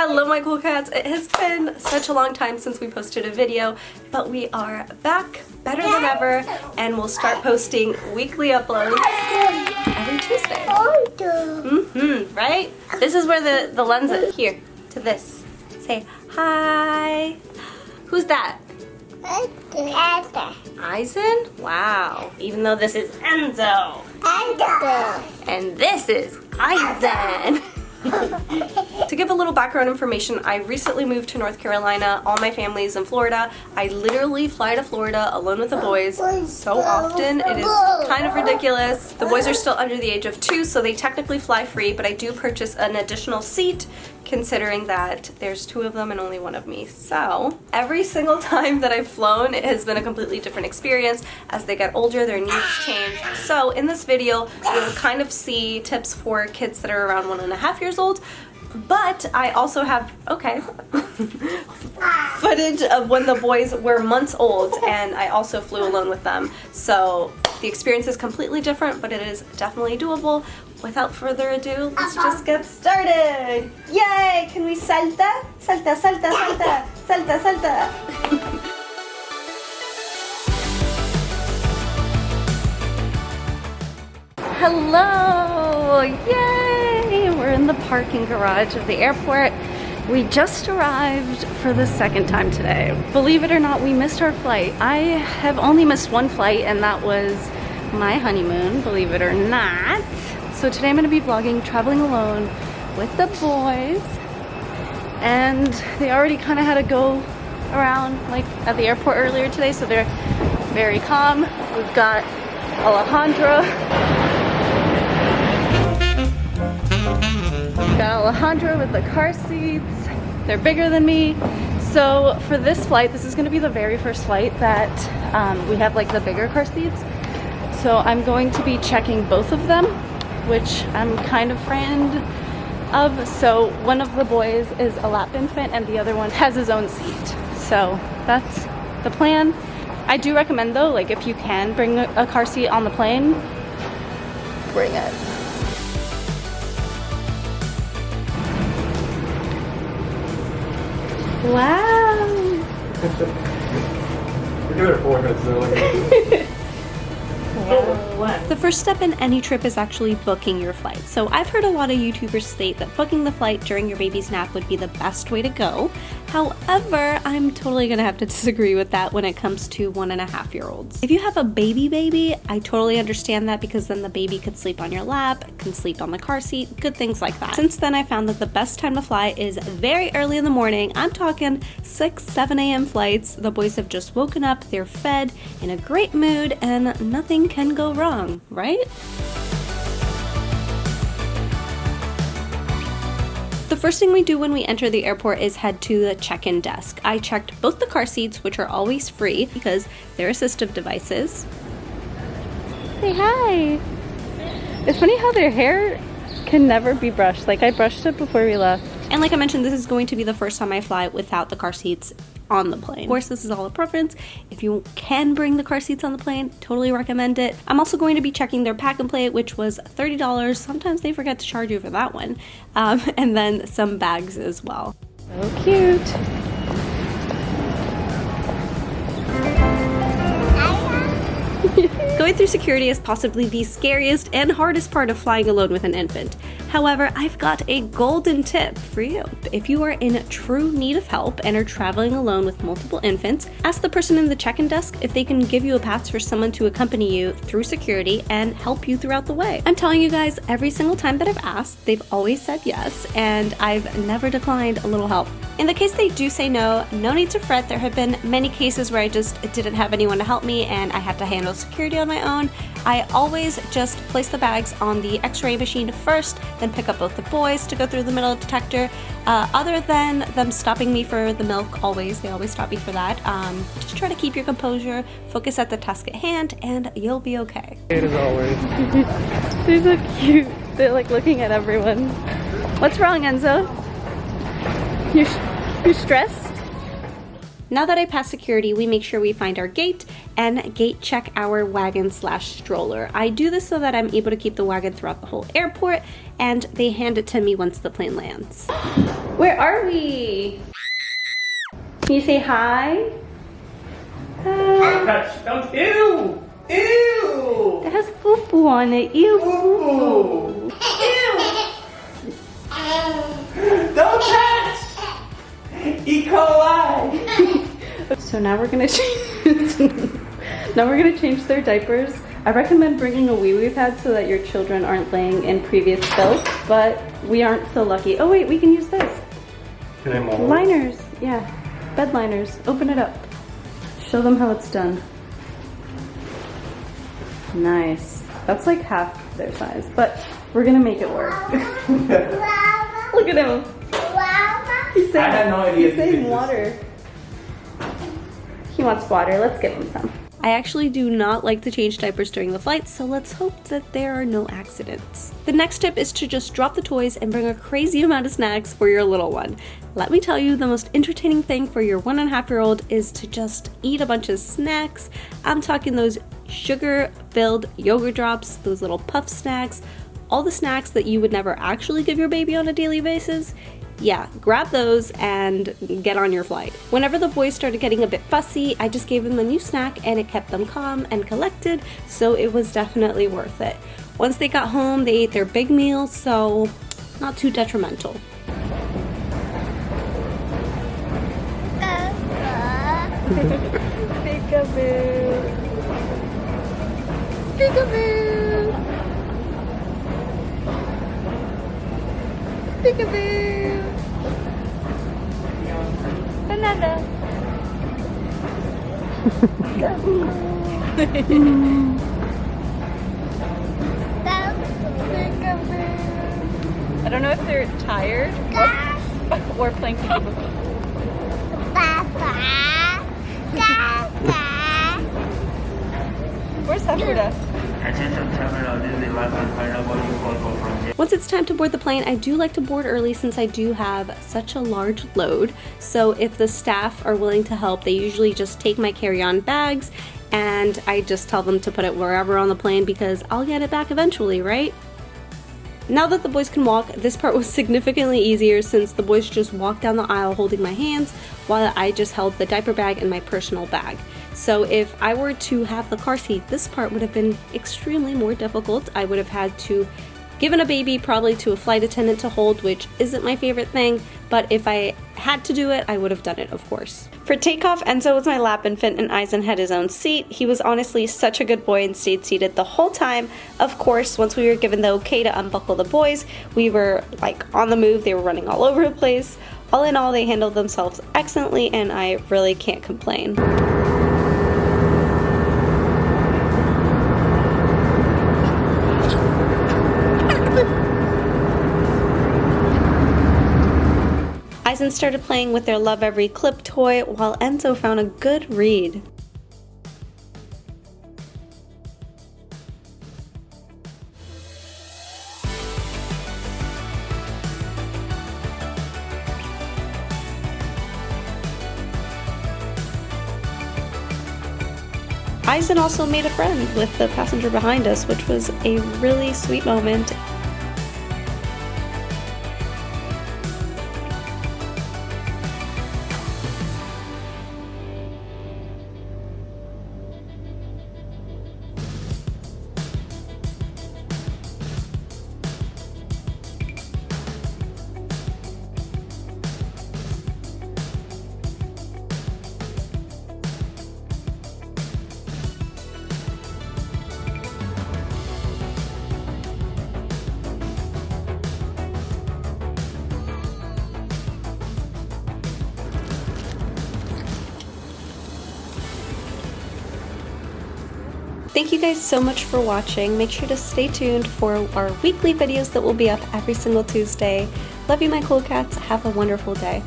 Hello my cool cats. It has been such a long time since we posted a video, but we are back better than ever and we'll start posting weekly uploads every Tuesday. Right? This is where the lens is. Here, to this. Say hi. Who's that? Eisen? Wow. Even though this is Enzo. And this is Eisen. To give a little background information, I recently moved to North Carolina. All my family is in Florida. I literally fly to Florida alone with the boys so often. It is kind of ridiculous. The boys are still under the age of 2, so they technically fly free, but I do purchase an additional seat considering that there's 2 of them and only 1 of me. So every single time that I've flown, it has been a completely different experience. As they get older, their needs change. So in this video, you'll kind of see tips for kids that are around 1.5 years old. But I also have, footage of when the boys were months old and I also flew alone with them. So the experience is completely different, but it is definitely doable. Without further ado, let's just get started. Yay! Can we salta? Salta, salta, salta, salta, salta. Hello! Yay! We're in the parking garage of the airport. We just arrived for the 2nd time today. Believe it or not, we missed our flight. I have only missed 1 flight and that was my honeymoon, believe it or not. So today I'm going to be vlogging traveling alone with the boys. And they already kind of had to go around like at the airport earlier today, so they're very calm. We've got Alejandro. Got Alejandro with the car seats. They're bigger than me. So for this flight, this is going to be the very first flight that we have like the bigger car seats. So I'm going to be checking both of them, which I'm kind of frightened of. So one of the boys is a lap infant and the other one has his own seat. So that's the plan. I do recommend though, like if you can bring a car seat on the plane, bring it. Wow. We're doing it 4 minutes early. The first step in any trip is actually booking your flight. So I've heard a lot of YouTubers state that booking the flight during your baby's nap would be the best way to go. However, I'm totally gonna have to disagree with that when it comes to 1.5-year-olds. If you have a baby, I totally understand that because then the baby could sleep on your lap, can sleep on the car seat, good things like that. Since then, I found that the best time to fly is very early in the morning. I'm talking 6, 7 a.m. flights. The boys have just woken up, they're fed, in a great mood, and nothing can go wrong, right? The first thing we do when we enter the airport is head to the check-in desk. I checked both the car seats, which are always free because they're assistive devices. Say hi! It's funny how their hair can never be brushed. Like I brushed it before we left. And like I mentioned, this is going to be the first time I fly without the car seats on the plane. Of course, this is all a preference. If you can bring the car seats on the plane, totally recommend it. I'm also going to be checking their pack and play, which was $30. Sometimes they forget to charge you for that one. And then some bags as well. So cute. Going through security is possibly the scariest and hardest part of flying alone with an infant. However, I've got a golden tip for you. If you are in true need of help and are traveling alone with multiple infants, ask the person in the check-in desk if they can give you a pass for someone to accompany you through security and help you throughout the way. I'm telling you guys, every single time that I've asked, they've always said yes, and I've never declined a little help. In the case they do say no, no need to fret. There have been many cases where I just didn't have anyone to help me and I had to handle security on my own. I always just place the bags on the x-ray machine first, then pick up both the boys to go through the metal detector. Other than them stopping me for the milk, they always stop me for that. Just try to keep your composure, focus at the task at hand, and you'll be okay. As always. They're so cute. They're like looking at everyone. What's wrong, Enzo? You're stressed? Now that I pass security, we make sure we find our gate and gate check our wagon/stroller. I do this so that I'm able to keep the wagon throughout the whole airport, and they hand it to me once the plane lands. Where are we? Can you say hi? Touch. Don't. Ew! Ew! That has poo-poo on it. Ew. Ooh. Ew! Don't touch! E. coli! So now we're gonna change their diapers. I recommend bringing a wee-wee pad so that your children aren't laying in previous filth, but we aren't so lucky. Oh wait, we can use this. Can I model? Liners, yeah. Bed liners. Open it up. Show them how it's done. Nice. That's like half their size, but we're gonna make it work. Look at him. He's saying, I had no idea. He's saying water. He wants water. Let's give him some. I actually do not like to change diapers during the flight, so let's hope that there are no accidents. The next tip is to just drop the toys and bring a crazy amount of snacks for your little one. Let me tell you, the most entertaining thing for your 1.5-year-old is to just eat a bunch of snacks. I'm talking those sugar-filled yogurt drops, those little puff snacks, all the snacks that you would never actually give your baby on a daily basis. Yeah, grab those and get on your flight. Whenever the boys started getting a bit fussy, I just gave them a new snack and it kept them calm and collected, so it was definitely worth it. Once they got home, they ate their big meal, so not too detrimental. Peekaboo. Peekaboo. Peekaboo. Another. I don't know if they're tired or playing peekaboo. Where's Sakura? Once it's time to board the plane, I do like to board early since I do have such a large load. So if the staff are willing to help, they usually just take my carry-on bags and I just tell them to put it wherever on the plane because I'll get it back eventually, right? Now that the boys can walk, this part was significantly easier since the boys just walked down the aisle holding my hands while I just held the diaper bag and my personal bag. So if I were to have the car seat, this part would have been extremely more difficult. I would have had to given a baby probably to a flight attendant to hold, which isn't my favorite thing, but if I had to do it, I would have done it, of course. For Takeoff, Enzo was my lap infant and Eisen had his own seat. He was honestly such a good boy and stayed seated the whole time. Of course, once we were given the okay to unbuckle the boys, we were like on the move. They were running all over the place. All in all, they handled themselves excellently and I really can't complain. Eisen started playing with their LOVEVERY clip toy while Enzo found a good read. Eisen also made a friend with the passenger behind us, which was a really sweet moment. Thank you guys so much for watching. Make sure to stay tuned for our weekly videos that will be up every single Tuesday. Love you, my cool cats. Have a wonderful day.